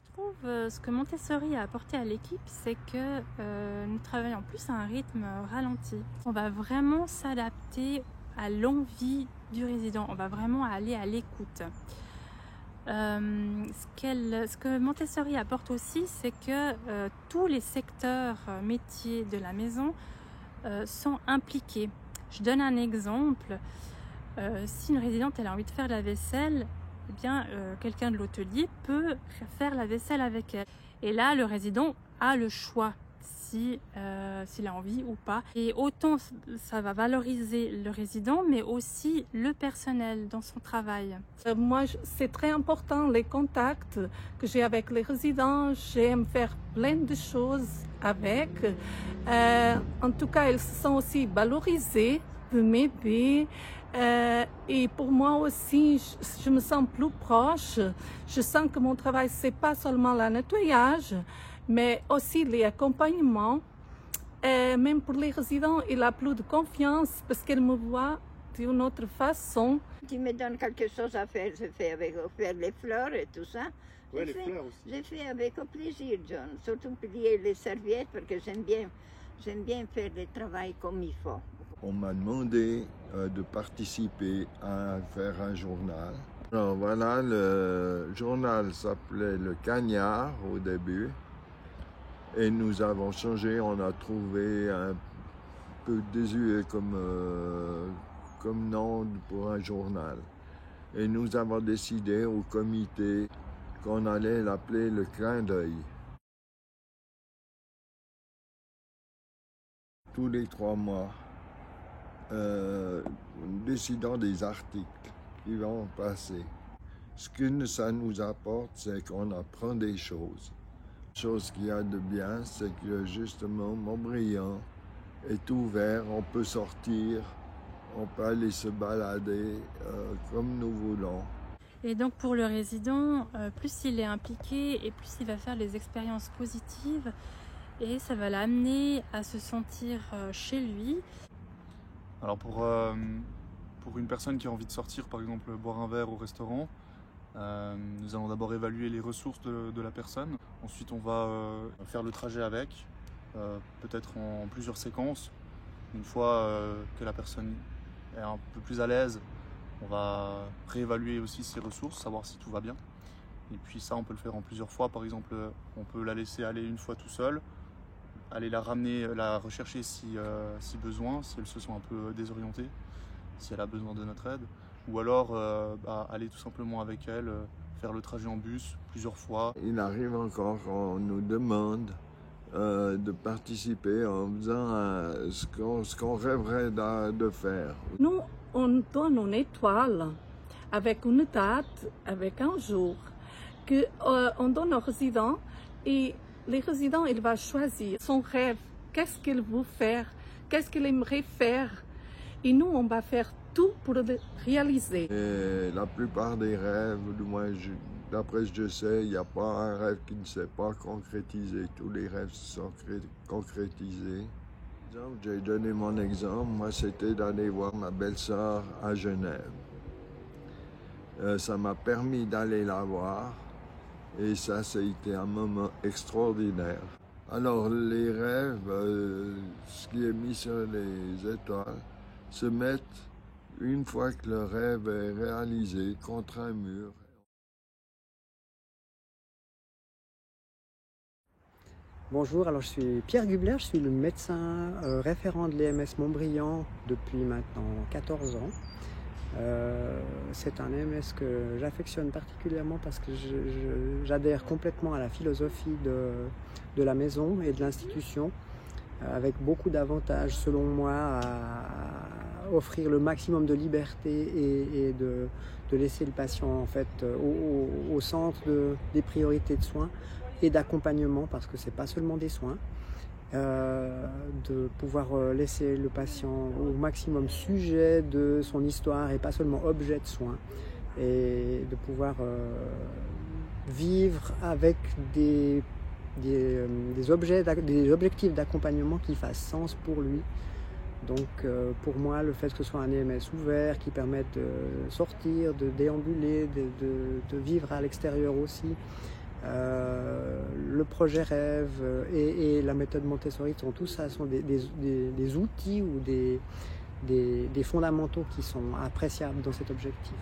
Je trouve ce que Montessori a apporté à l'équipe, c'est que nous travaillons plus à un rythme ralenti. On va vraiment s'adapter à l'envie du résident, on va vraiment aller à l'écoute. Ce que Montessori apporte aussi, c'est que tous les secteurs métiers de la maison sont impliqués. Je donne un exemple. Si une résidente elle a envie de faire la vaisselle, eh bien, quelqu'un de l'hôtelier peut faire la vaisselle avec elle. Et là, le résident a le choix s'il a envie ou pas. Et autant ça va valoriser le résident, mais aussi le personnel dans son travail. Moi, c'est très important les contacts que j'ai avec les résidents. J'aime faire plein de choses avec. En tout cas, ils se sont aussi valorisés de m'aider. Et pour moi aussi, je me sens plus proche. Je sens que mon travail, c'est pas seulement le nettoyage, mais aussi les accompagnements. Même pour les résidents, il a plus de confiance parce qu'ils me voient d'une autre façon. Tu me donnes quelque chose à faire, je fais avec faire les fleurs et tout ça. Ouais, les fleurs aussi. J'ai fait avec plaisir, John. Surtout plier les serviettes parce que j'aime bien faire le travail comme il faut. On m'a demandé de participer à faire un journal. Alors voilà, le journal s'appelait Le Cagnard au début. Et nous avons changé, on a trouvé un peu désuet comme nom pour un journal. Et nous avons décidé au comité qu'on allait l'appeler Le Clin d'œil. Tous les 3 mois, décidons des articles qui vont passer. Ce que ça nous apporte, c'est qu'on apprend des choses. La chose qu'il y a de bien, c'est que justement, Montbriand est ouvert, on peut sortir, on peut aller se balader comme nous voulons. Et donc pour le résident, plus il est impliqué et plus il va faire des expériences positives et ça va l'amener à se sentir chez lui. Alors pour une personne qui a envie de sortir, par exemple boire un verre au restaurant, nous allons d'abord évaluer les ressources de la personne. Ensuite on va faire le trajet avec, peut-être en plusieurs séquences. Une fois que la personne est un peu plus à l'aise, on va réévaluer aussi ses ressources, savoir si tout va bien. Et puis ça on peut le faire en plusieurs fois. Par exemple, on peut la laisser aller une fois tout seul, aller la ramener, la rechercher si besoin, si elle se sent un peu désorientée, si elle a besoin de notre aide. Ou alors aller tout simplement avec elle, faire le trajet en bus plusieurs fois. Il arrive encore qu'on nous demande de participer en faisant ce qu'on rêverait de faire. Nous, on donne une étoile avec une date, avec un jour, qu'on donne aux résidents et les résidents, ils vont choisir son rêve, qu'est-ce qu'il veut faire, qu'est-ce qu'il aimerait faire. Et nous, on va faire tout pour le réaliser. Et la plupart des rêves, du moins d'après ce que je sais, il n'y a pas un rêve qui ne s'est pas concrétisé. Tous les rêves se sont concrétisés. J'ai donné mon exemple, moi c'était d'aller voir ma belle-sœur à Genève. Ça m'a permis d'aller la voir et ça a été un moment extraordinaire. Alors les rêves, ce qui est mis sur les étoiles, se mettent une fois que le rêve est réalisé contre un mur. Bonjour, alors je suis Pierre Gubler, je suis le médecin référent de l'EMS Montbriand depuis maintenant 14 ans. C'est un EMS que j'affectionne particulièrement parce que j'adhère complètement à la philosophie de la maison et de l'institution, avec beaucoup d'avantages selon moi à offrir le maximum de liberté et de laisser le patient en fait au centre des priorités de soins et d'accompagnement, parce que c'est pas seulement des soins, de pouvoir laisser le patient au maximum sujet de son histoire et pas seulement objet de soins, et de pouvoir vivre avec des objectifs d'accompagnement qui fassent sens pour lui. Donc pour moi, le fait que ce soit un EMS ouvert qui permette de sortir, de déambuler, de vivre à l'extérieur aussi, le projet rêve et la méthode Montessori tout ça sont des outils ou des fondamentaux qui sont appréciables dans cet objectif.